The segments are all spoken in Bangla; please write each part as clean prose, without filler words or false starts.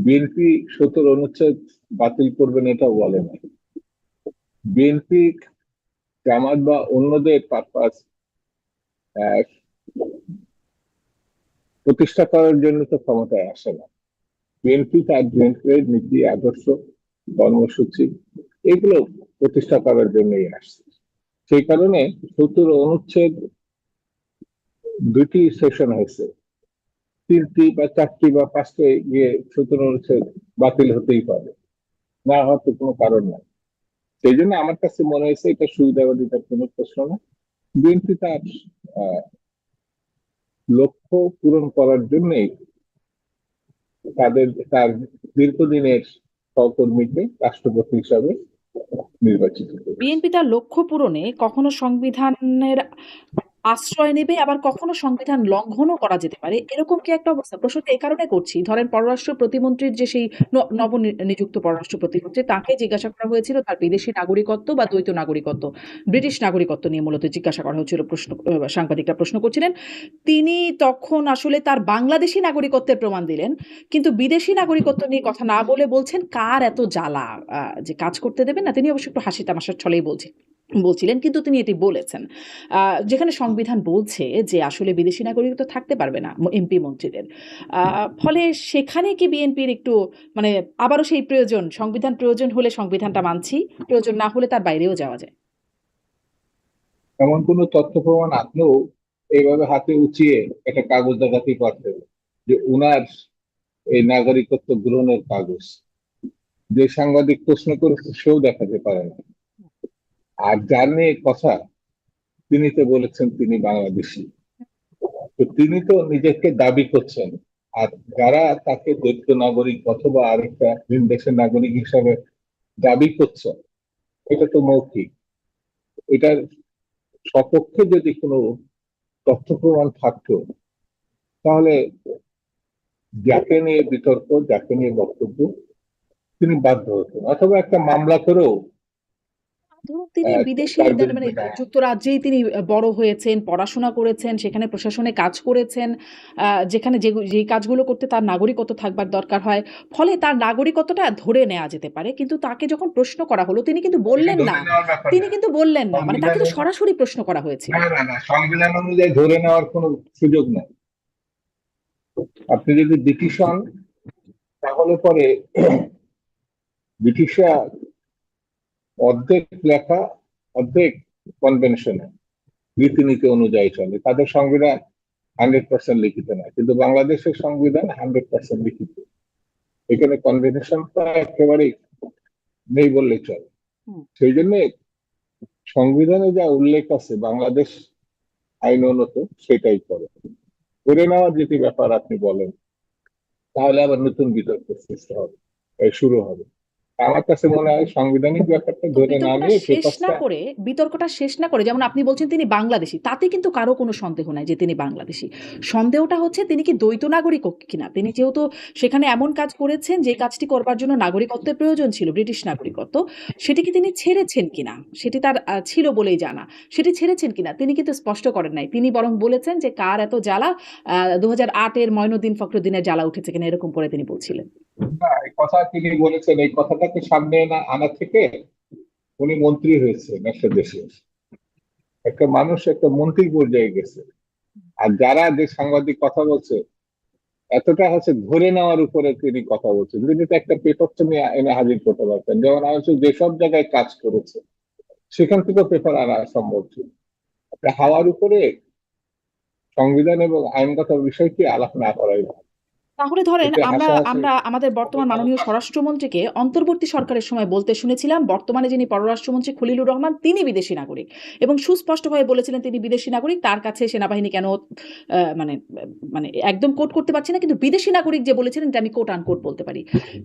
বিএনপি 17 অনুচ্ছেদ বাতিল করবেন এটাও বলে না। বিএনপি জামাত বা অন্যদের পারপাস প্রতিষ্ঠা করার জন্য তো ক্ষমতায় আসে না। বিএনপির নীতি, আদর্শ, কর্মসূচি এগুলো প্রতিষ্ঠা করার জন্যই আসছে। সেই কারণে 17 অনুচ্ছেদ দুইটি সেশন হয়েছে, 3টি বা 4টি বা 5টে গিয়ে 17 অনুচ্ছেদ বাতিল হতেই পারে, না হওয়ার তো কোনো কারণ নাই। সেই জন্য আমার কাছে মনে হয়েছে এটা সুবিধাবাদীতার কোনো প্রশ্ন না। বিএনপি তার লক্ষ্য পূরণ করার জন্যই তার দীর্ঘদিনের সহকর্মীকে রাষ্ট্রপতি হিসাবে নির্বাচিত করেছে। বিএনপি তার লক্ষ্য পূরণে কখনো সংবিধানের আশ্রয় নেবে, আবার কখনো সংবিধান লঙ্ঘনও করা যেতে পারে, এরকম কি একটা অবস্থা? প্রশ্নটা এই কারণে করছি, ধরেন পররাষ্ট্র প্রতিমন্ত্রীর যে সেই নিযুক্ত পররাষ্ট্র প্রতিমন্ত্রী, তাকে জিজ্ঞাসা করা হয়েছিল তার বিদেশি নাগরিকত্ব বা দ্বৈত নাগরিকত্ব, ব্রিটিশ নাগরিকত্ব নিয়ে মূলত জিজ্ঞাসা করা হয়েছিল। সাংবাদিকরা প্রশ্ন করছিলেন। তিনি তখন আসলে তার বাংলাদেশি নাগরিকত্বের প্রমাণ দিলেন, কিন্তু বিদেশি নাগরিকত্ব নিয়ে কথা না বলে বলছেন কার এত জ্বালা, যে কাজ করতে দেবেন না। তিনি অবশ্য একটু হাসি তামাশার ছলেই বলছিলেন, কিন্তু তিনি এটি বলেছেন। যেখানে সংবিধান বলছে যে আসলে বিদেশি নাগরিকত্ব থাকতে পারবে না এমপি মন্ত্রীদের। ফলে সেখানে কি বিএনপির একটু মানে আবারও সেই প্রয়োজন, সংবিধান প্রয়োজন হলে সংবিধানটা মানছি, প্রয়োজন না হলে তার বাইরেও যাওয়া যায়? এমন কোন তথ্য প্রমাণ আপনিও এইভাবে হাতে উঁচিয়ে একটা কাগজ দেখাতেই পারতেন যে উনার এই নাগরিকত্ব গ্রহণের কাগজ? যে সাংবাদিক প্রশ্ন করেছে সেও দেখাতে পারে না। আর যার নিয়ে কথা, তিনি তো বলেছেন তিনি বাংলাদেশি, তো তিনি তো নিজেকে দাবি করছেন। আর যারা তাকে দ্বৈত নাগরিক অথবা আরেকটা ভিন দেশের নাগরিক হিসাবে দাবি করছেন, এটা তো মৌখিক। এটার সপক্ষে যদি কোনো তথ্য প্রমাণ থাকতো, তাহলে যাকে নিয়ে বিতর্ক, যাকে নিয়ে বক্তব্য, তিনি বাধ্য হতেন, অথবা একটা মামলা করেও ধরুন তিনি বিদেশে তার মানে বিরুদ্ধে যুক্তরাজ্যেই তিনি বড় হয়েছেন, পড়াশোনা করেছেন, সেখানে প্রশাসনে কাজ করেছেন, যেখানে যেই কাজগুলো করতে তার নাগরিকত্ব থাকবার দরকার হয়, ফলে তার নাগরিকত্বটা ধরে নেওয়া যেতে পারে। কিন্তু তাকে যখন প্রশ্ন করা হলো তিনি কিন্তু বললেন না। ধরে নেওয়ার ব্যাপার তিনি না। কিন্তু বললেন না, মানে তাকে তো সংবিধানে সরাসরি প্রশ্ন করা হয়েছিল। না, সংবিধান অনুযায়ী ধরে নেওয়ার কোনো সুযোগ নেই। আপনি যদি ব্রিটিশ হন, তাহলে পরে ব্রিটিশরা অর্ধেক লেখা, অর্ধেক কনভেনশনে রীতিনীতি অনুযায়ী চলে। তাদের সংবিধান 100% লিখিত না, কিন্তু বাংলাদেশের সংবিধান 100% লিখিত। এখানে কনভেনশনটা একেবারেই নেই বললেই চলে। সেই জন্য সংবিধানে যা উল্লেখ আছে বাংলাদেশ আইন অনুত সেটাই করে। করে নেওয়ার যদি ব্যাপার আপনি বলেন, তাহলে আবার নতুন বিতর্ক সৃষ্টি হবে, শুরু হবে। আমার কাছে মনে হয় সাংবিধানিক ব্যাপারটা তো ধরে না নিয়ে পেপারটা বিতর্কটা শেষ না করে, যেমন আপনি বলছেন তিনি বাংলাদেশী, তাতে কিন্তু কারো কোনো সন্দেহ নাই যে তিনি বাংলাদেশী। সন্দেহটা হচ্ছে তিনি কি দ্বৈত নাগরিক কিনা। তিনি যেহেতু সেখানে এমন কাজ করেছেন যে কাজটি করবার জন্য নাগরিকত্বের প্রয়োজন ছিল, ব্রিটিশ নাগরিকত্ব, সেটি কি তিনি ছেড়েছেন কিনা, সেটি তার ছিল বলেই জানা, সেটি ছেড়েছেন কিনা তিনি কিন্তু স্পষ্ট করেন নাই। তিনি বরং বলেছেন যে কার এত জ্বালা, 2008-এর মঈনুদ্দিন ফখরুদ্দিনের জ্বালা উঠেছে কিনা, এরকম করে তিনি বলছিলেন। না, এই কথা তিনি বলেছেন, এই কথাটাকে সামনে আনা থেকে উনি মন্ত্রী হয়েছে একটা দেশে, একটা মানুষ একটা মন্ত্রী পর্যায়ে গেছে। আর যারা যে সাংবাদিক কথা বলছে, এতটা হচ্ছে ধরে নেওয়ার উপরে তিনি কথা বলছেন। তিনি তো একটা পেপার নিয়ে এনে হাজির করতে পারতেন, যেমন আমি যেসব জায়গায় কাজ করেছে সেখান থেকে পেপার আনা সম্ভব ছিল। হাওয়ার উপরে সংবিধান এবং আইনগত বিষয়টি আলাপ না করাই ভালো। তাহলে ধরেন এতে আমরা হাসাহাসি আমরা আমাদের বর্তমান মাননীয় স্বরাষ্ট্রমন্ত্রীকে অন্তর্বর্তী সরকারের সময় বলতে শুনেছিলাম, বর্তমানে যিনি পররাষ্ট্রমন্ত্রী খলিলুর রহমান তিনি বিদেশি নাগরিক, এবং সুস্পষ্টভাবে বলেছিলেন তিনি বিদেশি নাগরিক। তার কাছে সেনাবাহিনী কেন মানে মানে একদম কোট করতে পারছি না, কিন্তু বিদেশি নাগরিক যে বলেছিলেন এটা আমি কোট আনকোট বলতে পারি।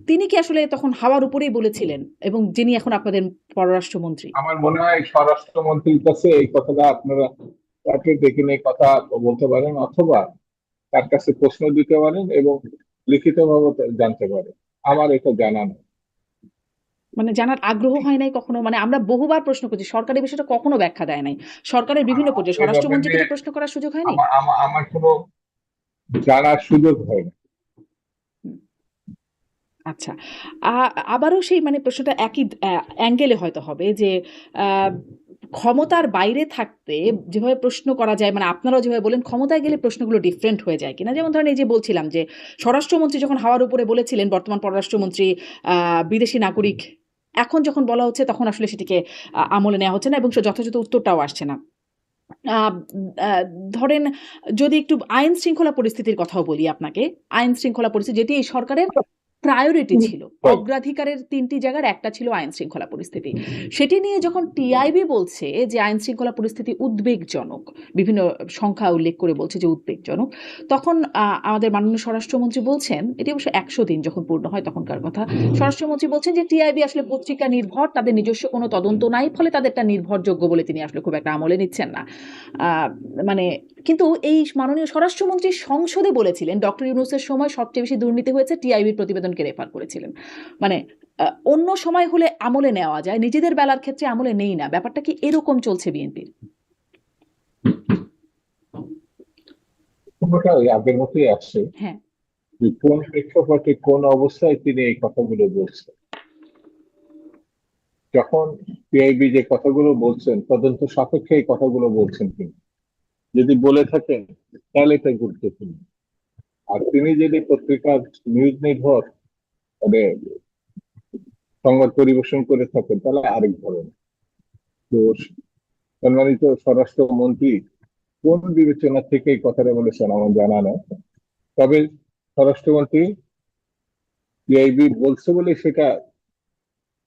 তিনি কি আসলে তখন হাওয়ার উপরেই বলেছিলেন, এবং যিনি এখন আপনাদের পররাষ্ট্রমন্ত্রী? আমার মনে হয় স্বরাষ্ট্রমন্ত্রীর কাছে এই কথাটা আপনারা তাকে ডেকে নিয়ে কথা বলতে পারেন, অথবা তার কাছে প্রশ্ন দিতে পারেন এবং লিখিতভাবে জানতে পারেন। আমার এটা জানা নেই। মানে জানার আগ্রহ হয় নাই কখনো? মানে আমরা বহুবার প্রশ্ন করছি, সরকারি বিষয়টা কখনো ব্যাখ্যা দেয় নাই। সরকারের বিভিন্ন পর্যায়ে এই ব্যাপার স্বরাষ্ট্রমন্ত্রীকে নিয়ে তো প্রশ্ন করার সুযোগ হয়নি। আমার কোনো জানার সুযোগ হয় না। আচ্ছা। আবারও সেই মানে প্রশ্নটা একই অ্যাঙ্গেলে হয়তো হবে যে আহ, ক্ষমতার বাইরে থাকতে যেভাবে প্রশ্ন করা যায়, মানে আপনারাও যেভাবে বলেন ক্ষমতায় গেলে প্রশ্নগুলো ডিফারেন্ট হয়ে যায় কিনা, যেমন ধরেন এই যে বলছিলাম যে স্বরাষ্ট্রমন্ত্রী যখন হাওয়ার উপরে বলেছিলেন বর্তমান পররাষ্ট্রমন্ত্রী বিদেশি নাগরিক, এখন যখন বলা হচ্ছে তখন আসলে সেটিকে আমলে নেওয়া হচ্ছে না এবং সে যথাযথ উত্তরটাও আসছে না। আহ, আহ, ধরেন যদি একটু আইন শৃঙ্খলা পরিস্থিতির কথাও বলি আপনাকে, আইন শৃঙ্খলা পরিস্থিতি যেটি এই সরকারের প্রায়োরিটি ছিল, অগ্রাধিকারের 3টি জায়গার একটা ছিল আইন শৃঙ্খলা পরিস্থিতি। সেটি নিয়ে যখন টিআইবি বলছে যে আইন শৃঙ্খলা পরিস্থিতি উদ্বেগজনক, বিভিন্ন সংখ্যা উল্লেখ করে বলছে যে উদ্বেগজনক, তখন আমাদের মাননীয় স্বরাষ্ট্রমন্ত্রী বলছেন, এটি অবশ্য 100 দিন যখন পূর্ণ হয় তখনকার কথা, স্বরাষ্ট্রমন্ত্রী বলছেন যে টিআইবি আসলে পত্রিকা নির্ভর, তাদের নিজস্ব কোনো তদন্ত নাই, ফলে তাদেরটা নির্ভরযোগ্য বলে তিনি আসলে খুব একটা আমলে নিচ্ছেন না। আহ, মানে কিন্তু এই মাননীয় স্বরাষ্ট্রমন্ত্রী সংসদে বলেছিলেন ডক্টর ইউনূসের সময় সবচেয়ে বেশি দুর্নীতি হয়েছে, টিআইবির প্রতিবেদনকে রেফার করেছিলেন। মানে অন্য সময় হলে আমলে নেওয়া যায়, নিজেদের বেলার ক্ষেত্রে আমলে নেই না, ব্যাপারটা কি এরকম চলছে বিএনপির? পুরোটা ওই আগের মতোই আসছে, হ্যাঁ। যে কোন প্রেক্ষাপটে কোন অবস্থায় তিনি এই কথাগুলো বলছেন। যখন পিআইবি যে কথাগুলো বলছেন তদন্ত সাপেক্ষে এই কথাগুলো বলছেন তিনি, যদি বলে থাকেন তাহলে এটা গুরুত্বপূর্ণ। আর তিনি যদি পত্রিকার নিউজ নির্ভর মানে সংবাদ পরিবেশন করে থাকেন তাহলে আরেক ধরনের। তো সম্মানিত স্বরাষ্ট্রমন্ত্রী কোন বিবেচনা থেকে এই কথাটা বলেছেন আমার জানা নেই, তবে স্বরাষ্ট্রমন্ত্রী পিআইবি বলছে বলে সেটা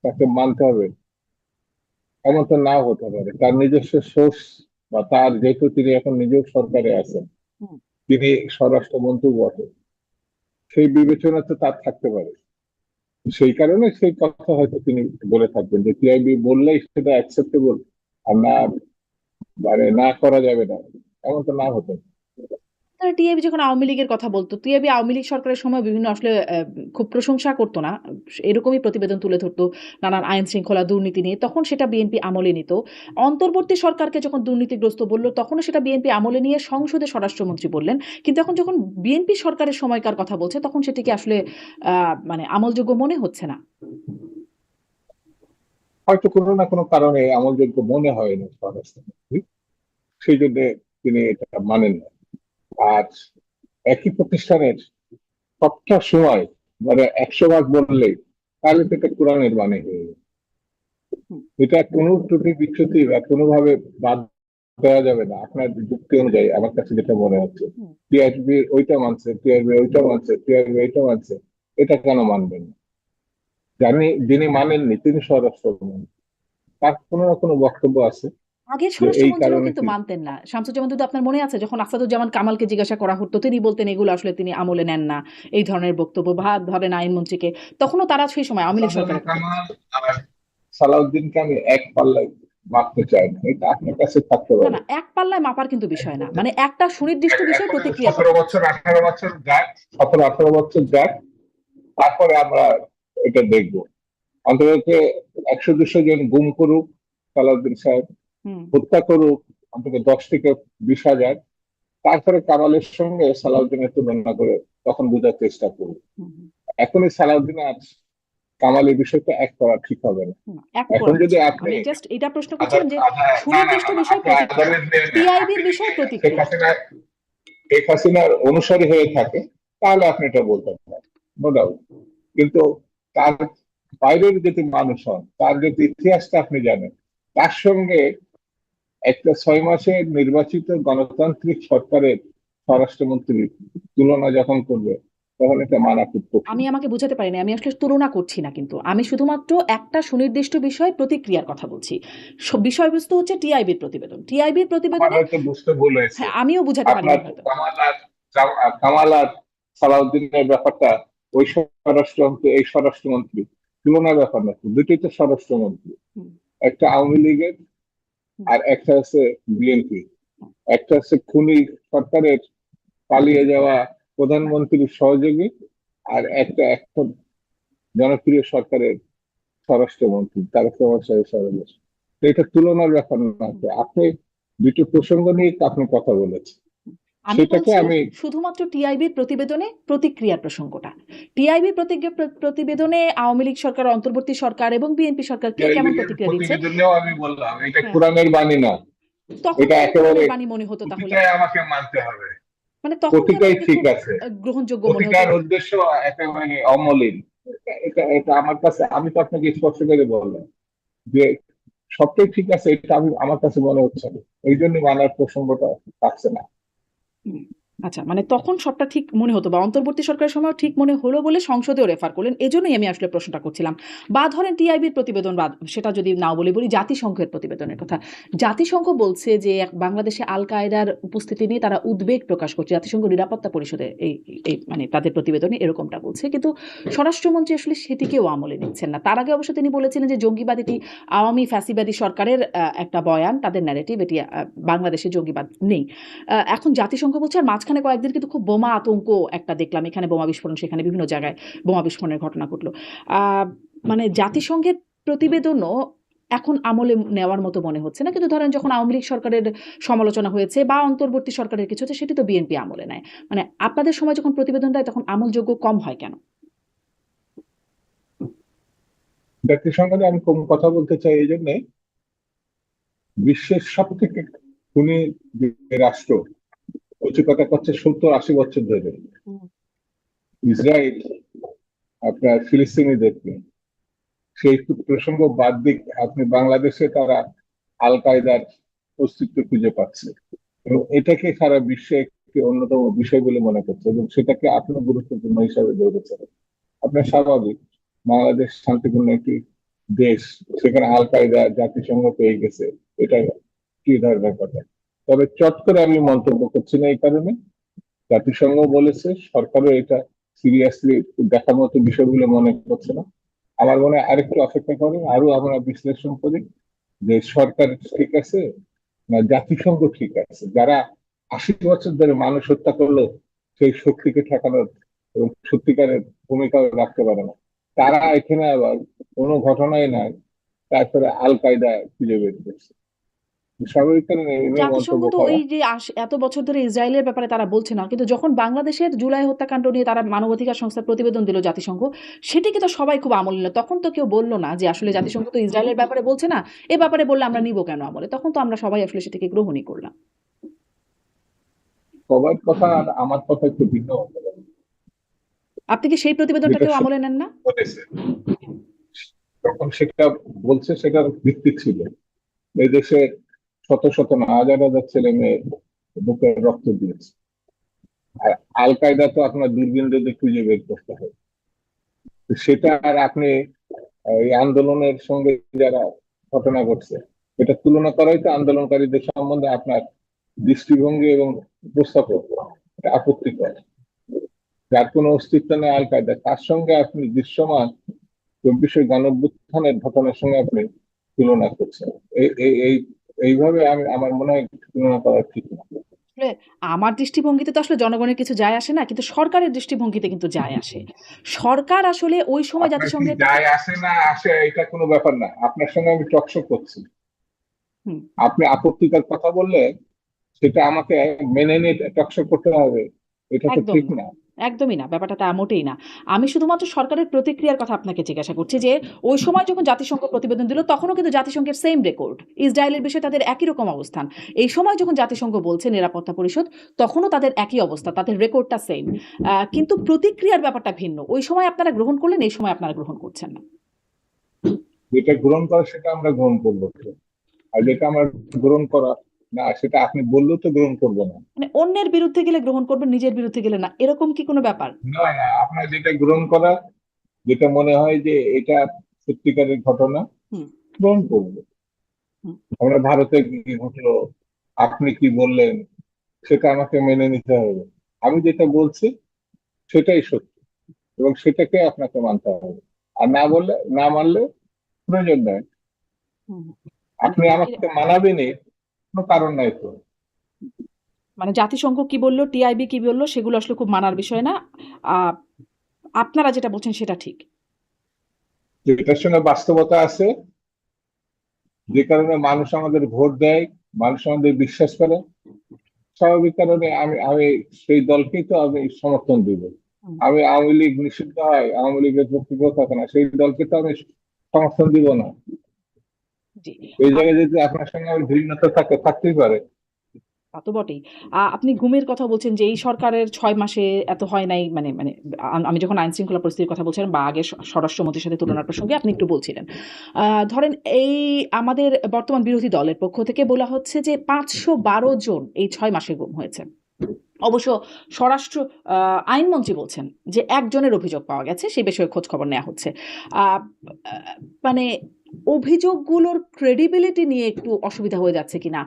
তাকে মানতে হবে এমন তো নাও হতে পারে। তার নিজস্ব সোর্স বা তার, যেহেতু তিনি এখন নিজেও সরকারে আছেন, হুম। তিনি স্বরাষ্ট্রমন্ত্রী বটে, সেই বিবেচনা তো তার থাকতে পারে। সেই কারণে সেই কথা হয়তো তিনি বলে থাকবেন যে পিআইবি বললেই সেটা অ্যাকসেপ্টেবল, আর না মানে না করা যাবে না, এমন তো না হতো। তারা টিআইবি যখন আওয়ামী লীগের কথা বলতো, টিআইবি আওয়ামী লীগ সরকারের সময় বিভিন্ন আসলে খুব প্রশংসা করতো না, এরকমই প্রতিবেদন তুলে ধরতো নানান আইন শৃঙ্খলা দুর্নীতি নিয়ে, তখন সেটা বিএনপি আমলে নিত। অন্তর্বর্তী সরকারকে যখন দুর্নীতিগ্রস্ত বলল তখনও সেটা বিএনপি আমলে নিয়ে সংসদে স্বরাষ্ট্রমন্ত্রী বললেন, কিন্তু এখন যখন বিএনপি সরকারের সময়কার কথা বলছে তখন সেটিকে আসলে মানে আমলযোগ্য মনে হচ্ছে না। হয়তো কোনো না কোনো কারণে আমলযোগ্য মনে হয় না স্বরাষ্ট্রমন্ত্রী, সেই জন্য তিনি এটা মানেন না। আর একই প্রতিষ্ঠানের সবটা সময় মানে 100 ভাগ বললেই তাহলে তো এটা কোরআনের বাণী হয়ে যাবে। হুম। এটা কোনো ত্রুটি বিচ্যুতি বা কোনোভাবে বাদ দেওয়া যাবে না। আপনার যুক্তি অনুযায়ী আমার কাছে যেটা মনে হচ্ছে, হুম। টিআরবি ওইটা মানছে, টিআরবি ওইটা মানছে, টিআরবি ওইটা মানছে, এটা কেন মানবেন না? যিনি মানেননি তিনি স্বরাষ্ট্রমন্ত্রী, তার কোনো না কোনো বক্তব্য আছে আগের যে এই স্বরাষ্ট্রমন্ত্রীরাও কারণে কিন্তু তিনি। মানতেন না। শামসুজ্জামান দুদু আপনার মনে আছে যখন আসাদুজ্জামান কামালকে জিজ্ঞাসা করা হতো তিনি বলতেন এগুলো আসলে তিনি আমলে নেন না, এই ধরনের বক্তব্য, বা ধরেন আইনমন্ত্রীকে, তখনও তারা সেই সময় আওয়ামী লীগ আসাদুল সরকারের কথা বলছে। কামাল আর সালাউদ্দিনকে আমি এক পাল্লায় মাপতে চাই না, এটা আপনার কাছে থাকতে না, পারে। না, এক পাল্লায় মাপার কিন্তু বিষয় না, মানে একটা সুনির্দিষ্ট বিষয়ে এখন প্রতিক্রিয়ার কথা 17 বছর বলছি। 18 বছর যাক, 17 18 বছর যাক, তারপরে আমরা এটা দেখবো। অন্তত 100 200 জন গুম করুক সালাউদ্দিন সাহেব, হুম। হত্যা করুক অন্তত 10 থেকে 20 হাজার, তারপরে কামালের সঙ্গে সালাউদ্দিনের তুলনা করে তখন বোঝার চেষ্টা করুক। হুম। হুম। এখনই সালাউদ্দিন আর কামালের বিষয়টা এক করা ঠিক হবে না। হুম, এক এখন করা যদি উচিত না। আপনি আমি জাস্ট এটা প্রশ্ন আধার করছিলাম যে আধার না না সুনির্দিষ্ট না না, বিষয়ে আপনি প্রতিক্রিয়া, আধারের নেন না, আপনি টিআইবির যদি বিষয়ে শেখ প্রতিক্রিয়া। হাসিনা শেখ হাসিনার অনুসারী হয়ে থাকে তাহলে আপনি এটা বলতে পারেন, নো ডাউট। কিন্তু তার বাইরের যদি মানুষ হন, তার যদি ইতিহাসটা আপনি জানেন, তার সঙ্গে একটা 6 মাসের নির্বাচিত গণতান্ত্রিক সরকারের স্বরাষ্ট্রমন্ত্রীর তুলনা যখন করবে তখন এটা মানা খুব কঠিন। আমি আমাকে বুঝাতে পারিনি। আমি আসলে তুলনা করছি না কিন্তু। আমি শুধুমাত্র একটা সুনির্দিষ্ট বিষয়ে প্রতিক্রিয়ার কথা বলছি। বিষয়বস্তু হচ্ছে টিআইবির প্রতিবেদন। টিআইবির আমার প্রতিবেদনে হয়তো বুঝতে ভুল হয়েছে। হ্যাঁ, আমিও বুঝাতে আপনার পারিনি হয়তো। কামাল আর সালাউদ্দিনের ব্যাপারটা ওই স্বরাষ্ট্রমন্ত্রী এই স্বরাষ্ট্রমন্ত্রী তুলনার ব্যাপার না, দুটোই তো স্বরাষ্ট্রমন্ত্রী। হুম। একটা আওয়ামী লীগের হুম। আর একটা হচ্ছে বিএনপি। একটা হচ্ছে খুনি সরকারের পালিয়ে যাওয়া প্রধানমন্ত্রীর সহযোগী, আর একটা এখন জনপ্রিয় সরকারের স্বরাষ্ট্রমন্ত্রী তারেক রহমান সাহেব সর্বশেষ। তো এটা তুলনার ব্যাপার না। হুম। আপনি দুটো প্রসঙ্গ নিয়ে আপনি কথা বলেছেন, আমি সেটাকে বলছি আমি শুধুমাত্র টিআইবির প্রতিবেদনে প্রতিক্রিয়ার প্রসঙ্গটা। টিআইবির প্রতিবেদনে আওয়ামী লীগ সরকার, অন্তর্বর্তী সরকার এবং বিএনপি সরকার কে কেমন টিআইবির প্রতিক্রিয়া দিচ্ছে? প্রতিবেদনেও আমি বললাম এটা হ্যাঁ, কোরআনের বাণী না, তখন এটা কেন একেবারে কোরআনের বাণী মনে হতো তাহলে? প্রতিটাই আমাকে মানতে হবে, মানে তখন কেন প্রতিটাই এটাকে ঠিক খুব আছে, গ্রহণযোগ্য মনে হতো? প্রতিটার উদ্দেশ্য একেবারে অমলিন। এটা আমার কাছে, আমি তো আপনাকে স্পষ্ট করে বললাম যে সবটাই ঠিক আছে, এটা আমি আমার কাছে মনে হচ্ছে না, এই জন্য মানার প্রসঙ্গটা থাকছে না। হুম। আচ্ছা, মানে তখন সবটা ঠিক মনে হতো বা অন্তর্বর্তী সরকারের সময়ও ঠিক মনে হলো বলে সংসদেও রেফার করলেন। এজন্যই আমি আসলে প্রশ্নটা করছিলাম। বা ধরেন টিআইবির প্রতিবেদন বাদ, সেটা যদি নাও বলি জাতিসংঘের প্রতিবেদনের কথা। জাতিসংঘ বলছে যে বাংলাদেশে আল কায়েদার উপস্থিতি নিয়ে তারা উদ্বেগ প্রকাশ করছে। জাতিসংঘ নিরাপত্তা পরিষদে এই মানে তাদের প্রতিবেদনে এরকমটা বলছে। কিন্তু স্বরাষ্ট্রমন্ত্রী আসলে সেটিকেও আমলে নিচ্ছেন না। তার আগে অবশ্য তিনি বলেছিলেন যে জঙ্গিবাদ এটি আওয়ামী ফ্যাসিবাদী সরকারের একটা বয়ান, তাদের ন্যারেটিভ, এটি বাংলাদেশে জঙ্গিবাদ নেই। এখন জাতিসংঘ বলছে, আর মাঝখানে কয়েকদিন কিন্তু খুব বোমা আতঙ্ক একটা দেখলাম, এখানে বোমা বিস্ফোরণ, সেখানে বিভিন্ন জায়গায় বোমা বিস্ফোরণের ঘটনা ঘটলো। মানে জাতিসংঘের প্রতিবেদনও এখন আমলে নেওয়ার মতো মনে হচ্ছে না। কিন্তু ধরেন যখন আওয়ামী লীগ সরকারের সমালোচনা হয়েছে বা অন্তর্বর্তী সরকারের কিছু হচ্ছে, সেটি তো বিএনপি আমলে নেয়। মানে আপনাদের সময় যখন প্রতিবেদন দেয় তখন আমলযোগ্য কম হয় কেন? জাতিসংঘ নিয়ে আমি কম কথা বলতে চাই এই জন্যে, বিশ্বের সব থেকে খুনি যে রাষ্ট্র, উঁচু কথা করছে 70-80 বছর ধরে, হুম। ইসরায়েল আপনার ফিলিস্তিনিদেরকে, সেই প্রসঙ্গ বাদ দিক আপনি বাংলাদেশে তারা আল কায়দার অস্তিত্ব খুঁজে পাচ্ছে এবং এটাকে সারা বিশ্বে একটি অন্যতম বিষয় বলে মনে করছে এবং সেটাকে আপনি গুরুত্বপূর্ণ হিসাবে ধরেছেন। আপনার স্বাভাবিক, বাংলাদেশ শান্তিপূর্ণ একটি দেশ, সেখানে আল কায়দা জাতিসংঘ পেয়ে গেছে, এটা কি ধরনের কথা। তবে চট করে আমি মন্তব্য করছি না এই কারণে, জাতিসংঘ বলেছে, সরকারও এটা সিরিয়াসলি দেখার মতো বিষয় বলে মনে করছে না। আমার মনে হয় আরেকটু অপেক্ষা করে, আরো আমরা বিশ্লেষণ করি যে সরকার ঠিক আছে না জাতিসংঘ ঠিক আছে, যারা 80 বছর ধরে মানুষ হত্যা করলো সেই শক্তিকে ঠেকানোর এবং সত্যিকারের ভূমিকা রাখতে পারে না, তারা এখানে আবার কোনো ঘটনাই নাই, তারপরে আল কায়দা খুঁজে বের করছে। স্বাভাবিক কারণে এই নিয়ে জাতিসংঘ মন্তব্য তো করা। এই যে এত বছর ধরে ইসরায়েলের ব্যাপারে তারা বলছে না, কিন্তু যখন বাংলাদেশের জুলাই হত্যাকাণ্ড নিয়ে তারা মানবাধিকার সংস্থার প্রতিবেদন দিল জাতিসংঘ, সেটিকে তো সবাই খুব আমল নিল। তখন তো কেউ বলল না যে আসলে জাতিসংঘ তো ইসরায়েলের ব্যাপারে বলছে না, এ ব্যাপারে বললে আমরা নিব কেন আমলে? তখন তো আমরা সবাই আসলে সেটাকে গ্রহণই করলাম। সবার কথা আর আমার কথা একটু ভিন্ন হতে পারে, আপনি কি সেই যেটা প্রতিবেদনটাকেও আমলে নেন না? বলেছে তখন সেটা বলছে, সেটার ভিত্তি ছিল এই দেশে শত শত না হাজার হাজার ছেলে মেয়ে বুকের রক্ত দিয়েছে। আর আল কায়দা তো আপনার দূরবীন দিয়ে খুঁজে বের করতে হয়, তো সেটা আর আপনি এই আন্দোলনের সঙ্গে যারা ঘটনা ঘটছে এটা তুলনা করাই তো আন্দোলনকারীদের সম্বন্ধে আপনার দৃষ্টিভঙ্গি এবং উপস্থাপন এটা আপত্তিকর। যার কোনো অস্তিত্ব নেই আল কায়দা, তার সঙ্গে আপনি দৃশ্যমান 24 গণঅভ্যুত্থানের ঘটনার সঙ্গে আপনি তুলনা করছেন। এইভাবে আমি, আমার মনে হয় তুলনা করা ঠিক না। আসলে আমার দৃষ্টিভঙ্গিতে তো আসলে জনগণের কিছু যায় আসে না, কিন্তু সরকারের দৃষ্টিভঙ্গিতে কিন্তু যায় আসে। সরকার আসলে ওই সময় আপনার কি জাতিসংঘের যায় আসে না আসে এটা কোনো ব্যাপার না, আপনার সঙ্গে আমি টকশো করছি, হুম, আপনি আপত্তিকর কথা বললে সেটা আমাকে মেনে নিয়ে টকশো করতে হবে, এটা তো একদম ঠিক না। না। একদমই না। ব্যাপারটা তা মোটেই না। আমি শুধুমাত্র সরকারের প্রতিক্রিয়ার কথা আপনাকে জিজ্ঞাসা করছি যে, ওই সময় যখন জাতিসংঘ প্রতিবেদন দিল, তখনও কিন্তু জাতিসংঘের সেইম রেকর্ড। ইসরায়েলের বিষয়ে তাদের একই রকম অবস্থান। এই সময় যখন জাতিসংঘ বলছে নিরাপত্তা পরিষদ, তখনও তাদের একই অবস্থা। তাদের রেকর্ডটা সেইম। কিন্তু প্রতিক্রিয়ার ব্যাপারটা ভিন্ন। ওই সময় আপনারা গ্রহণ করলেন, এই সময় আপনারা গ্রহণ করছেন না। যেটা গ্রহণ করা সেটা আমরা গ্রহণ করবো, আর যেটা আমরা গ্রহণ করা না সেটা আপনি বললেও তো গ্রহণ করবো না। মানে অন্যের বিরুদ্ধে গেলে গ্রহণ করবেন, নিজের বিরুদ্ধে গেলে না। এরকম কি কোনো ব্যাপার? না না, আপনার যেটা গ্রহণ করা, যেটা মনে হয় যে এটা সত্যিকারের ঘটনা, হুম, গ্রহণ করবো। হুম। আমরা ভারতে কি ঘটলো, আপনি কি বললেন, সেটা আমাকে মেনে নিতে হবে। আমি যেটা বলছি সেটাই সত্য এবং সেটাকে আপনাকে মানতে হবে। আর না বললে, না মানলে প্রয়োজন নাই, হুম, মানে আপনি আমাকে মানাবেনই, কোনো কারণ নাই তো। মানে জাতিসংঘ কি বলল, টিআইবি কি বলল, সেগুলো আসলে খুব মানার বিষয় না। আ আপনারা যেটা বলছেন সেটা ঠিক। যেটার সঙ্গে বাস্তবতা আছে, যে কারণে মানুষ আমাদের ভোট দেয়, মানুষ আমাদের বিশ্বাস করে, স্বাভাবিক কারণে আমি আমি সেই দলকেই তো আমি সমর্থন দিব। হুম, আমি আওয়ামী লীগ নিষিদ্ধ হয়, আওয়ামী লীগের পক্ষে থাকে না, সেই দলকে তো আমি সমর্থন দিব না। জি। এই জায়গায় যদি আপনার সঙ্গে আমার ভিন্নতা থাকে, থাকতেই পারে। তা তো বটেই। আপনি ঘুমের কথা বলছেন যে এই সরকারের ৬ মাসে এত হয় নাই মানে মানে আমি যখন আইন শৃঙ্খলা পরিস্থিতির কথা বলছিলাম বা আগে স্বরাষ্ট্রমন্ত্রীর সাথে তুলনার প্রসঙ্গে আপনি একটু বলছিলেন। ধরেন এই আমাদের বর্তমান বিরোধী দলের পক্ষ থেকে বলা হচ্ছে যে ৫১২ জন এই ৬ মাসে গুম হয়েছে। অবশ্য স্বরাষ্ট্র আইনমন্ত্রী বলছেন যে একজনের অভিযোগ পাওয়া গেছে, সেই বিষয়ে খোঁজ খবর নেওয়া হচ্ছে। আ আ মানে অভিযোগগুলোর ক্রেডিবিলিটি নিয়ে একটু অসুবিধা হয়ে যাচ্ছে কিনা?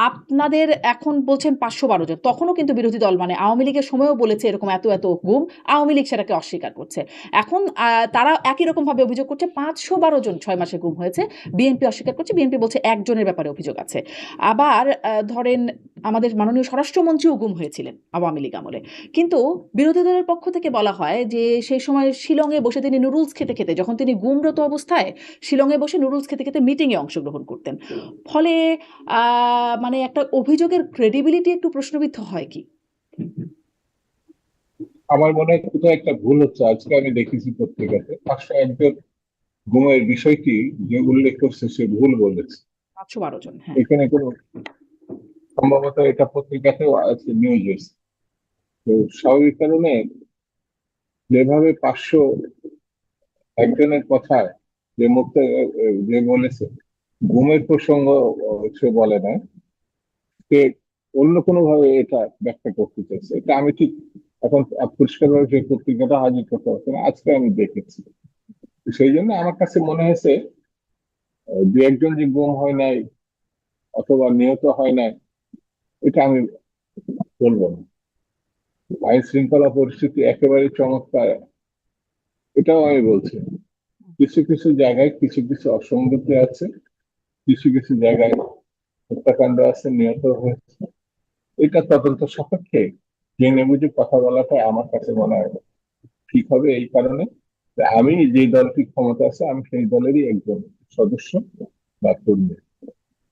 আপনাদের এখন বলছেন ৫১২ জন। তখনও কিন্তু বিরোধী দল মানে আওয়ামী লীগের সময়ও বলেছে এরকম এত, এত গুম। আওয়ামী লীগ সেটাকে অস্বীকার করছে। এখন তারা একই রকমভাবে অভিযোগ করছে ৫১২ জন ৬ মাসে গুম হয়েছে। বিএনপি অস্বীকার করছে। বিএনপি বলছে একজনের ব্যাপারে অভিযোগ আছে। আবার ধরেন আমাদের মাননীয় স্বরাষ্ট্রমন্ত্রীও গুম হয়েছিলেন আওয়ামী লীগ আমলে। কিন্তু বিরোধী দলের পক্ষ থেকে বলা হয় যে সেই সময় শিলংয়ে বসে তিনি নুডলস খেতে, খেতে যখন তিনি গুমরত অবস্থায় শিলংয়ে বসে নুডলস খেতে, খেতে মিটিংয়ে অংশগ্রহণ করতেন। ফলে আ মানে একটা অভিযোগের ক্রেডিবিলিটি একটু প্রশ্নবিদ্ধ হয় কি? আমার মনে হয় কোথাও একটা ভুল হচ্ছে। আজকে আমি দেখেছি পত্রিকাতে ৫০১ গুমের বিষয়টি যে উল্লেখ করছে সে ভুল বলেছে। ৫১২ জন, হ্যাঁ। এখানে কোনো, সম্ভবত এটা পত্রিকাতেও আছে, নিউজ এসেছে। তো স্বাভাবিক কারণে যেভাবে ৫০১ জনের কথায় যে মুক্ত, যে বলেছে গুমের প্রসঙ্গ, সে বলে না, সে অন্য কোনো ভাবে এটা ব্যাখ্যা করতে চাইছে। এটা আমি ঠিক এখন পরিষ্কারভাবে সেই পত্রিকাটা হাজির করতে পারছি না, আজকে আমি দেখেছি। সেই জন্য আমার কাছে মনে হয়েছে দু একজন যে গুম হয় নাই অথবা নিহত হয় নাই, এটা আমি বলবো না। আইন শৃঙ্খলা পরিস্থিতি একেবারে চমৎকার, এটাও আমি বলছি না। কিছু কিছু জায়গায় কিছু কিছু অসঙ্গতি আছে, কিছু কিছু জায়গায় হত্যাকাণ্ড আছে, নিহত হয়েছে। এটা তদন্ত সাপেক্ষে জেনে বুঝে কথা বলাটা আমার কাছে মনে হয় ঠিক হবে। এই কারণে যে আমি যে দলটি ক্ষমতা আছে, আমি সেই দলেরই একজন সদস্য বা কর্মী।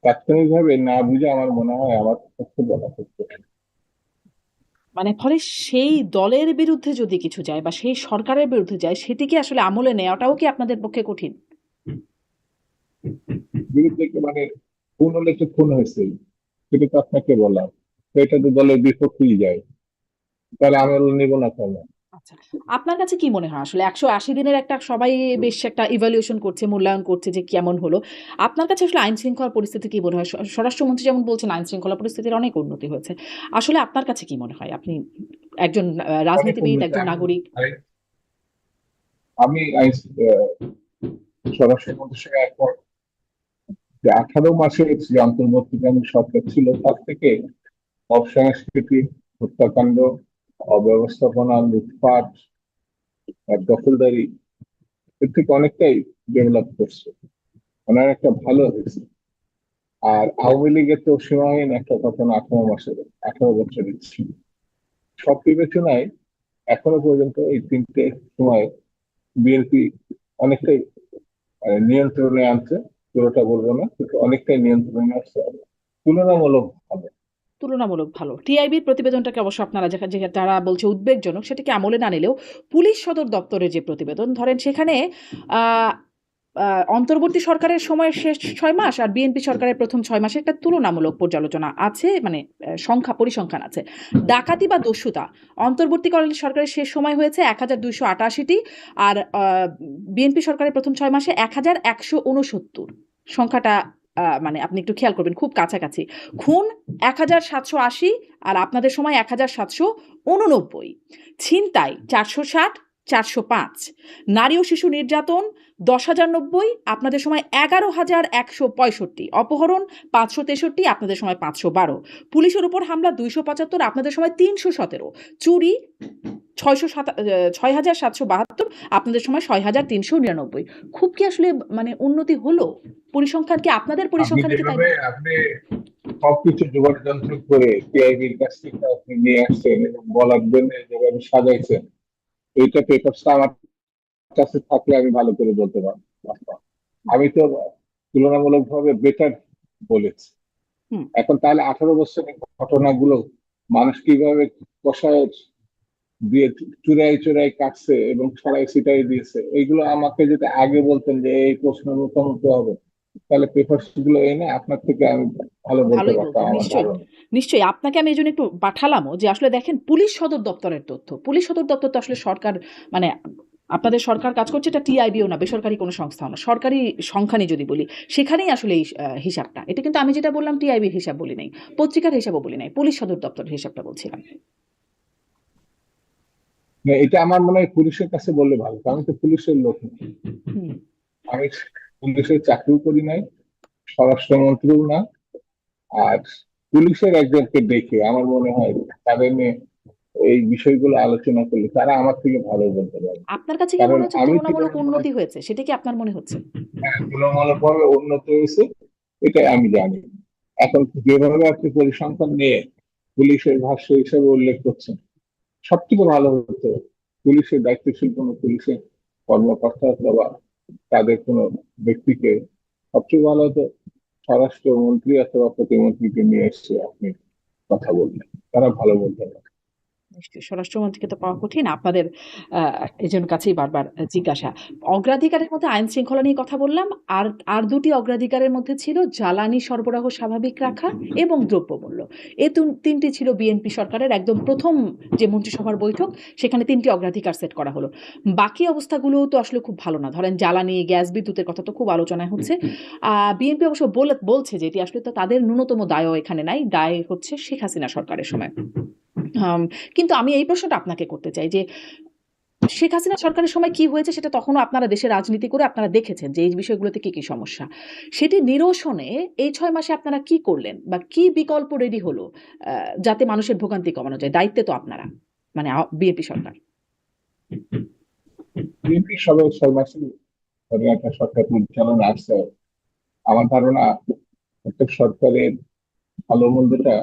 তাৎক্ষণিকভাবে না বুঝে আমার মনে হয় আমার পক্ষে বলা খুব কঠিন। মানে ফলে সেই দলের বিরুদ্ধে যদি কিছু যায় বা সেই সরকারের বিরুদ্ধে যায় সেটিকে আসলে আমলে নেওয়াটাও কি আপনাদের পক্ষে কঠিন? বিরুদ্ধে মানে খুন হলে তো খুন হয়েছে, সেটা তো আপনাকে বললাম। তো এটা তো দলের বিপক্ষেই যায়, তাহলে আমি নিব না কেন? আচ্ছা। আপনার কাছে কি মনে হয় আসলে ১৮০ দিনের একটা সবাই বেশ একটা ইভ্যালুয়েশন করছে, মূল্যায়ন করছে যে কেমন হলো। আপনার কাছে আসলে আইন শৃঙ্খলা পরিস্থিতি কি মনে হয়? স্বরাষ্ট্রমন্ত্রী যেমন বলছেন আইন শৃঙ্খলা পরিস্থিতির অনেক উন্নতি হয়েছে। আসলে আপনার কাছে কি মনে হয়? আপনি একজন অনেক রাজনীতিবিদ, উন্নতি। একজন নাগরিক। আমি স্বরাষ্ট্রমন্ত্রীর সঙ্গে একমত যে 18 মাসের যে অন্তর্বর্তীকালীন সরকার ছিল তার থেকে অপসংস্কৃতি, হত্যাকাণ্ড, অব্যবস্থাপনা, লুটপাট আর দখলদারি, এর থেকে অনেকটাই ডেভেলপ করছে। ওনার একটা ভালো হয়েছে। আর আওয়ামী লীগের তো সীমাহীন একটা ঘটনা 18 মাসের, 18 বছরের ছিল। সব বিবেচনায় এখনো পর্যন্ত এই তিনটে সময় বিএনপি অনেকটাই নিয়ন্ত্রণে আনছে। পুরোটা বলবো না, কিন্তু অনেকটাই নিয়ন্ত্রণে আসছে, তুলনামূলক ভালো। তুলনামূলক ভালো। টিআইবির প্রতিবেদনটাকে অবশ্য আপনারা যারা বলছে উদ্বেগজনক সেটাকে আমলে না নিলেও পুলিশ সদর দপ্তরের যে প্রতিবেদন ধরেন সেখানে আ আ অন্তর্বর্তী সরকারের সময়ের শেষ ৬ মাস আর বিএনপি সরকারের ১ম ৬ মাসের একটা তুলনামূলক পর্যালোচনা আছে মানে পরিসংখ্যান আছে। ডাকাতি বা দস্যুতা অন্তর্বর্তীকালীন সরকারের শেষ সময় হয়েছে ১,২৮৮ টি আর বিএনপি সরকারের ১ম ৬ মাসে ১,১৬৯ সংখ্যাটা মানে আপনি একটু খেয়াল করবেন খুব কাছাকাছি। খুন ১,৭৮০ আর আপনাদের সময় ১,৭৮৯। ছিনতাই ৪৬০, ৪০৫। নারী ও শিশু নির্যাতন ১০,০৯০, আপনাদের সময় ১১,১৬৫। অপহরণ ৫৬৩, আপনাদের সময় ৫১২। পুলিশের উপর হামলা ২৭৫, আপনাদের সময় ৩১৭। চুরি ৬,৭৭২, আপনাদের সময় ৬,৩৯৯। খুব কি আসলে মানে উন্নতি হলো? পরিসংখ্যান কি আপনাদের আপনি পরিসংখ্যানে কি তাই যেভাবে আপনি সবকিছু জোগাড় যন্ত্র করে টিআইবির কাছ থেকে আপনি নিয়ে আসছেন এবং বলার জন্য যেভাবে সাজাইছেন, এইটা পেপারসটা আমার কাছে থাকলে আমি ভালো করে বলতে পারতাম। আমি তো তুলনামূলক ভাবে বেটার বলেছি। হুম। এখন তাহলে 18 বছরের ঘটনাগুলো মানুষ কিভাবে কষায় দিয়ে চুরাই চুরাই কাটছে এবং ছড়াই ছিটাই দিয়েছে, এইগুলো আমাকে যদি আগে বলতেন যে এই প্রশ্নের মুখোমুখি হবে, তাহলে পেপার গুলো এনে আপনার থেকে আমি ভালো বলতে ভালোই পারতাম বলতেন। আমার নিশ্চয়ই, ধারণা। নিশ্চয়ই। আপনাকে আমি এইজন্য একটু পাঠালামও যে আসলে দেখেন পুলিশ সদর দপ্তরের তথ্য। পুলিশ সদর দপ্তর তো আসলে সরকার মানে আপনাদের সরকার কাজ করছে এটা টিআইবিও না, বেসরকারি কোনো সংস্থাও না। সরকারি সংখ্যানি যদি বলি, সেখানেই আসলে এই হিসাবটা। এটা কিন্তু আমি যেটা বললাম টিআইবির হিসাব বলি নাই। পত্রিকার হিসাবও বলি নাই। পুলিশ সদর দপ্তরের হিসাবটা বলছিলাম। না, এটা আমার মনে হয় পুলিশের কাছে বললে ভালো, কারণ আমি তো পুলিশের লোক না। হুম। আমি পুলিশের চাকরিও করি নাই, স্বরাষ্ট্রমন্ত্রীও না। আর পুলিশের একজনকে ডেকে আমার মনে হয় তাদের নিয়ে এই বিষয়গুলো আলোচনা করলে তারা আমার থেকে ভালো বলতে পারে। আপনার কাছে কি কারণ মনে হচ্ছে আমি তুলনামূলক কিভাবে মনে উন্নতি হয়েছে? সেটা কি আপনার মনে হচ্ছে? হ্যাঁ, তুলনামূলকভাবে উন্নত হয়েছে, এটাই আমি জানি। এখন যেভাবে আপনি পরিসংখ্যান নিয়ে পুলিশের ভাষ্য হিসেবে উল্লেখ করছেন, সব থেকে ভালো হতো পুলিশের দায়িত্বশীল কোনো পুলিশের কর্মকর্তা অথবা তাদের কোনো ব্যক্তিকে, সবচেয়ে ভালো হতো স্বরাষ্ট্রমন্ত্রী অথবা প্রতিমন্ত্রীকে নিয়ে এসে আপনি কথা বললেন, তারা ভালো বলতে পারে। নিশ্চয়ই স্বরাষ্ট্রমন্ত্রীকে তো পাওয়া কঠিন। আপনাদের আ এজনের কাছেই বারবার জিজ্ঞাসা। অগ্রাধিকারের মধ্যে আইন শৃঙ্খলা নিয়ে কথা বললাম। আর আর ২ টি অগ্রাধিকারের মধ্যে ছিল জ্বালানি সরবরাহ স্বাভাবিক রাখা এবং দ্রব্যমূল্য। এ ৩ টি ছিল বিএনপি সরকারের একদম ১ম যে মন্ত্রিসভার বৈঠক, সেখানে ৩ টি অগ্রাধিকার সেট করা হলো। বাকি অবস্থাগুলোও তো আসলে খুব ভালো না। ধরেন জ্বালানি, গ্যাস, বিদ্যুতের কথা তো খুব আলোচনায় হচ্ছে। বিএনপি অবশ্য বলছে যে এটি আসলে তো তাদের ন্যূনতম দায়ও এখানে নাই। দায় হচ্ছে শেখ হাসিনা সরকারের সময়। আম কিন্তু আমি এই প্রশ্নটা আপনাকে করতে চাই যে, শেখ হাসিনা সরকারের সময় কি হয়েছে সেটা তখনও আপনারা দেশে রাজনীতি করে আপনারা দেখেছেন যে এই বিষয়গুলোতে কি, কি সমস্যা। সেটি নিরসনে এই ৬ মাসে আপনারা কি করলেন? বা কি বিকল্প রেডি হলো আ যাতে মানুষের ভোগান্তি কমানো যায়? দায়িত্বে তো আপনারা। মানে বিএনপি সরকার। বিএনপি সবাই ৬ মাসে ধরেন একটা সরকার পরিচালনা আসছে। আমার ধারণা প্রত্যেক সরকারের ভালো মন্দটা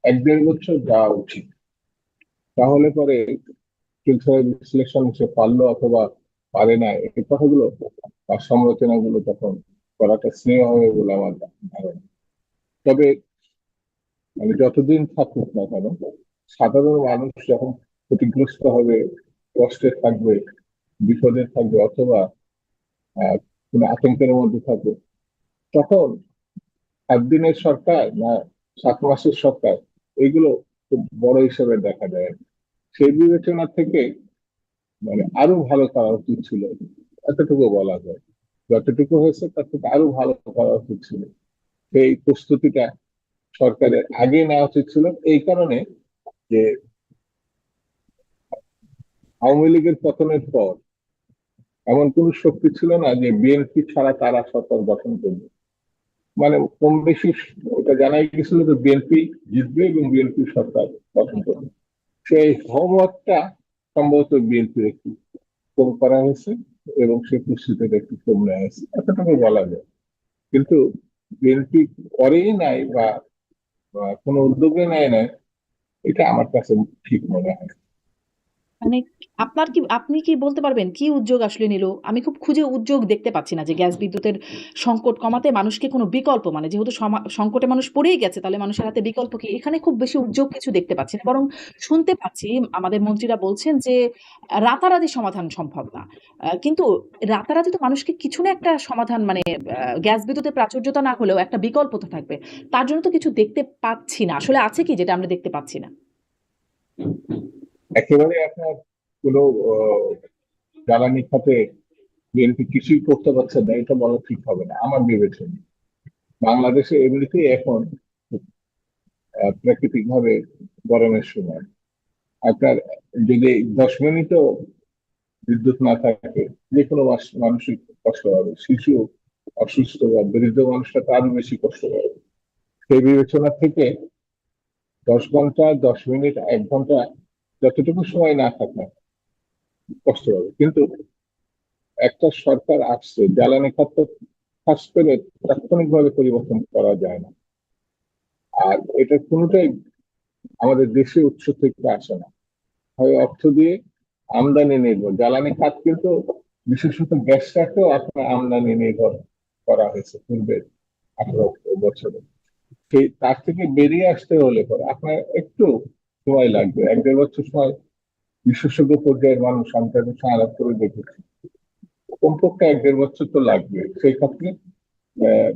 ১-১.৫ বছর যাওয়া উচিত। তাহলে পরে ফিল্টার বিশ্লেষণ সে পারলো অথবা পারে না, এই কথাগুলো বা সমালোচনাগুলো তখন করাটা স্নেহ হবে বলে আমার ধারণা। তবে মানে যতদিন থাকুক না কেন, সাধারণ মানুষ যখন ক্ষতিগ্রস্ত হবে, কষ্টে থাকবে, বিপদে থাকবে অথবা কোনো আতঙ্কের মধ্যে থাকবে, তখন 7 দিনের সরকার না 7 মাসের সরকার, এগুলো খুব বড় হিসেবে দেখা যায়। সেই বিবেচনা থেকে মানে আরো ভালো করা উচিত ছিল, এতটুকু বলা যায়। যতটুকু হয়েছে তার থেকে আরো ভালো করা উচিত ছিল। সেই প্রস্তুতিটা সরকারের আগে নেওয়া উচিত ছিল, এই কারণে যে আওয়ামী লীগের পতনের পর এমন কোন শক্তি ছিল না যে বিএনপি ছাড়া তারা সরকার গঠন করবে। মানে কম বেশি ওটা জানাই গেছিল যে বিএনপি জিতবে এবং বিএনপি সরকার গঠন একদম। করবে। সেই হোমওয়ার্কটা সম্ভবত বিএনপির একটু কম করা হয়েছে এবং সেই প্রস্তুতিটা একটু কম নেওয়া হয়েছে, এতটুকু বলা যায়। কিন্তু বিএনপি করেই নাই বা কোনো উদ্যোগে নেয় নাই, এটা আমার কাছে ঠিক মনে হয়। মানে আপনি কি বলতে পারবেন কি উদ্যোগ আসলে নিল? আমি খুব খুঁজে উদ্যোগ দেখতে পাচ্ছি না যে গ্যাস বিদ্যুতের সংকট কমাতে মানুষকে কোনো বিকল্প মানে যেহেতু সংকটে মানুষ পড়েই গেছে তাহলে মানুষের হাতে বিকল্প কি? এখানে খুব বেশি উদ্যোগ কিছু দেখতে পাচ্ছি না। বরং শুনতে পাচ্ছি আমাদের মন্ত্রীরা বলছেন যে রাতারাতি সমাধান সম্ভব না। কিন্তু রাতারাতি তো মানুষকে কিছু না একটা সমাধান মানে গ্যাস বিদ্যুতের প্রাচুর্যতা না হলেও একটা বিকল্প তো থাকবে। তার জন্য তো কিছু দেখতে পাচ্ছি না। আসলে আছে কি যেটা আমরা দেখতে পাচ্ছি না? একেবারে আপনার কোনো আহ, জ্বালানি খাতে বিএনপি কিছুই করতে পারছে না এটা বলা ঠিক হবে না আমার বিবেচনা। বাংলাদেশে এমনিতেই এখন প্রাকৃতিক ভাবে গরমের সময় আপনার যদি 10 মিনিটও বিদ্যুৎ না থাকে, যে কোনো মানুষই কষ্ট পাবে, শিশু অসুস্থ বা বৃদ্ধ মানুষটা তো আরো বেশি কষ্ট পাবে। সেই বিবেচনা থেকে 10 ঘন্টা, 10 মিনিট, 1 ঘন্টা যতটুকু সময় না থাকে কষ্ট পাবে। কিন্তু একটা সরকার আসছে, জ্বালানি খাত খাস করে তাৎক্ষণিকভাবে পরিবর্তন করা যায় না। আর এটা কোনোটাই আমাদের দেশে উৎস থেকে আসে না, হয় অর্থ দিয়ে, আমদানি নির্ভর। জ্বালানি খাত কিন্তু বিশেষত গ্যাসটাকেও আপনার আমদানি নির্ভর করা হয়েছে পূর্বের 18 বছরে। সেই তার থেকে বেরিয়ে আসতে হলে পরে আপনার একটু সময় লাগবে, 1-1.5 বছর সময় বিশেষজ্ঞ পর্যায়ের মানুষ আমি তাদের সঙ্গে আলাপ করে দেখেছি, কমপক্ষে 1-1.5 বছর তো লাগবে। সেই ক্ষেত্রে আহ,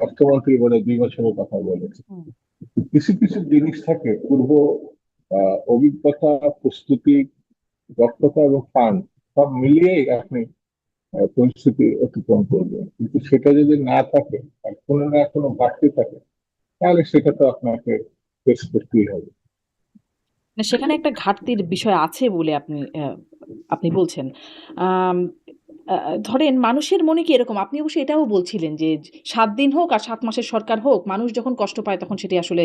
অর্থমন্ত্রী বলে 2 বছরের কথা বলেছে। হুম। কিছু কিছু জিনিস থাকে পূর্ব অভিজ্ঞতা, প্রস্তুতি, দক্ষতা এবং ফান্ড সব মিলিয়েই আপনি পরিস্থিতি অতিক্রম করবেন, কিন্তু সেটা যদি না থাকে আর কোনো না কোনো ঘাটতি থাকে, তাহলে সেটা তো আপনাকে ফেস করতেই হবে। না, সেখানে একটা ঘাটতির বিষয় আছে বলে আপনি বলছেন। আম ধরেন মানুষের মনে কি এরকম, আপনি অবশ্য এটাও বলছিলেন যে ৭ দিন হোক আর ৭ মাসের সরকার হোক, মানুষ যখন কষ্ট পায় তখন সেটি আসলে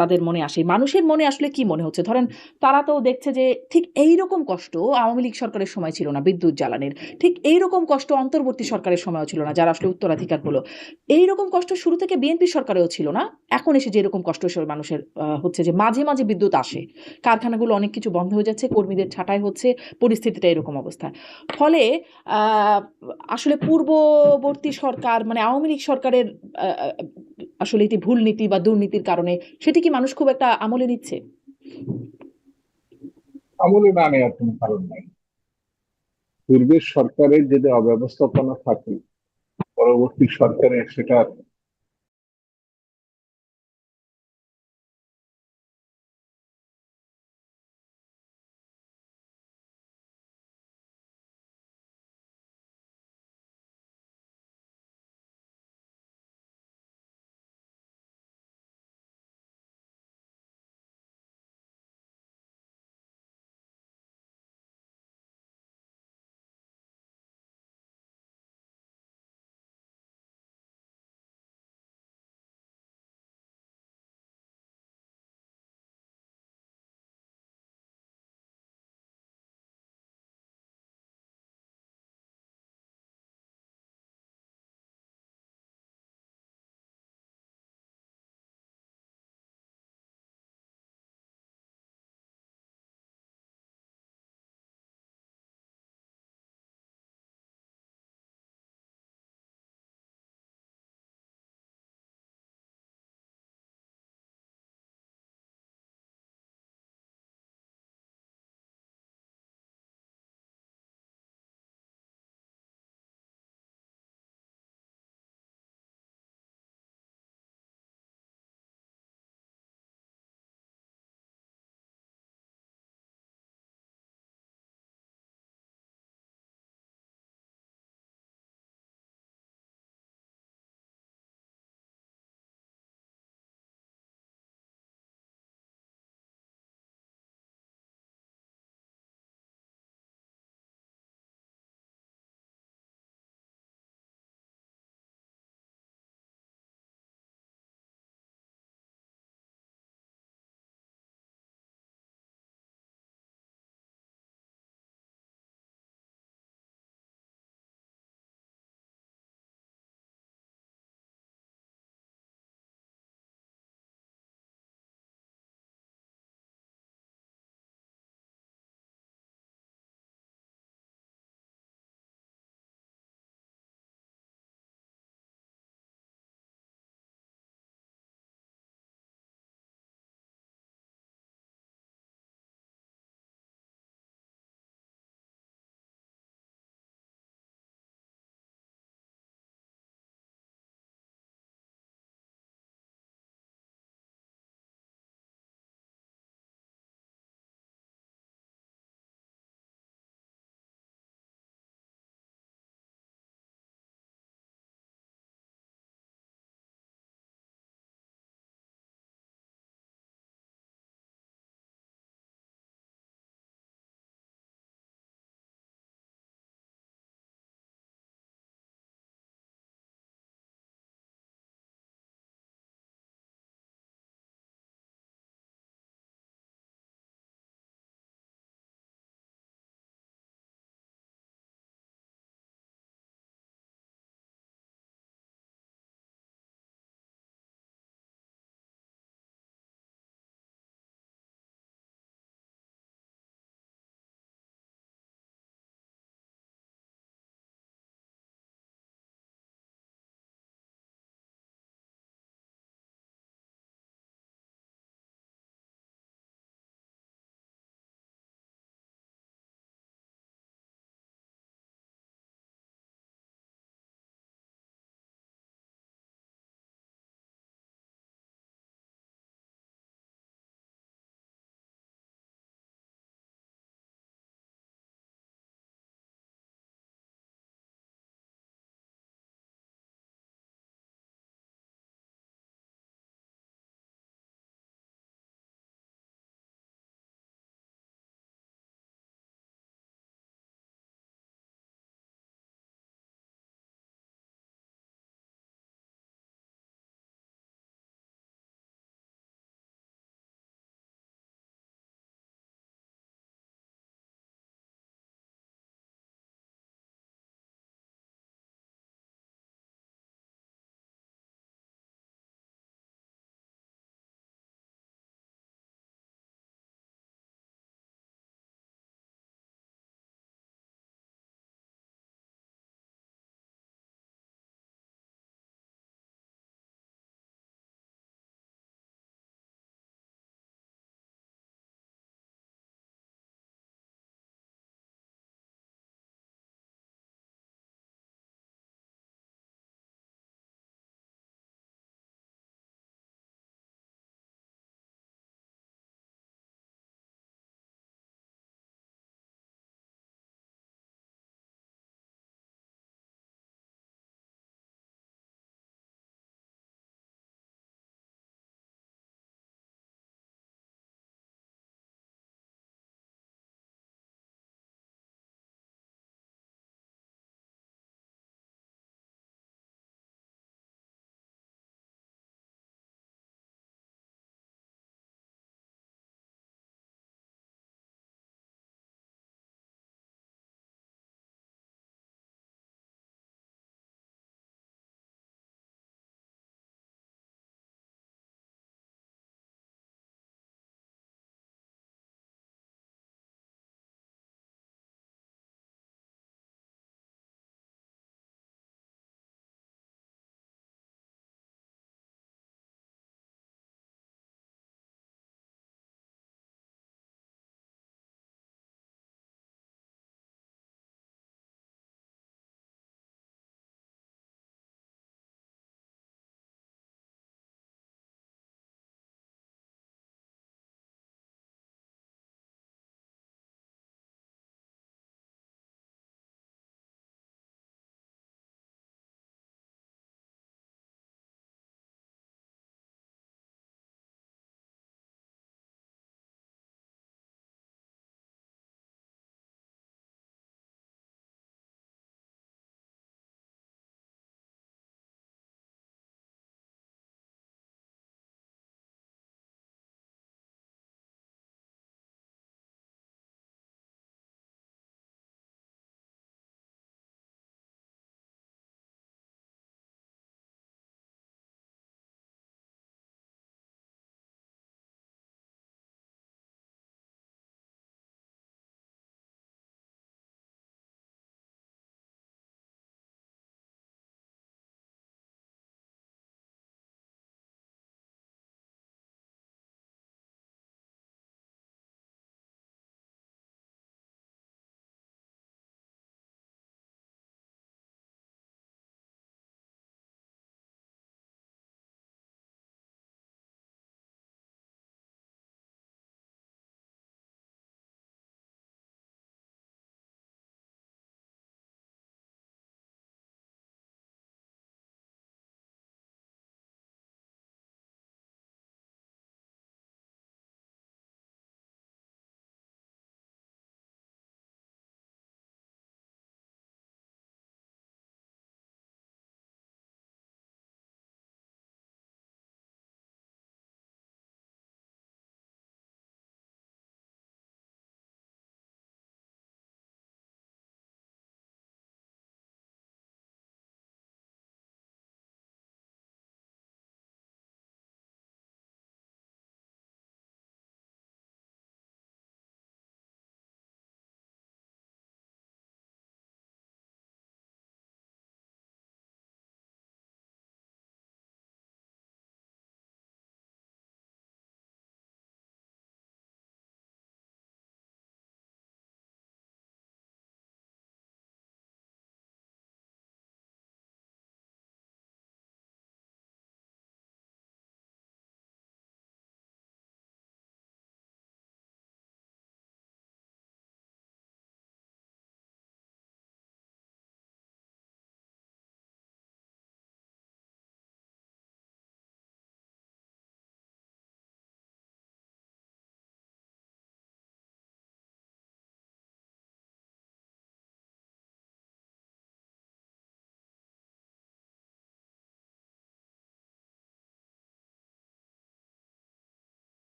তাদের মনে আসে। মানুষের মনে আসলে কি মনে হচ্ছে? ধরেন তারা তো দেখছে যে ঠিক এইরকম কষ্ট আওয়ামী লীগ সরকারের সময় ছিল না বিদ্যুৎ জ্বালানির। ঠিক এইরকম কষ্ট অন্তর্বর্তী সরকারের সময়ও ছিল না, যারা আসলে উত্তরাধিকার হলো। এইরকম কষ্ট শুরু থেকে বিএনপি সরকারেও ছিল না। এখন এসে যেরকম কষ্ট মানুষের হচ্ছে যে মাঝে, মাঝে বিদ্যুৎ আসে। কারখানাগুলো অনেক কিছু বন্ধ হয়ে যাচ্ছে, কর্মীদের ছাঁটাই হচ্ছে, পরিস্থিতিটা এরকম অবস্থা। ফলে আ আসলে পূর্ববর্তী সরকার মানে আওয়ামী লীগ সরকারের আ আ আসলে এটি ভুল নীতি বা দুর্নীতির কারণে সেটি কি মানুষ খুব একটা আমলে নিচ্ছে? আমলে না নেওয়ার কোনো কারণ নাই। পূর্বের সরকারের যদি অব্যবস্থাপনা থাকে, পরবর্তী সরকারের সেটা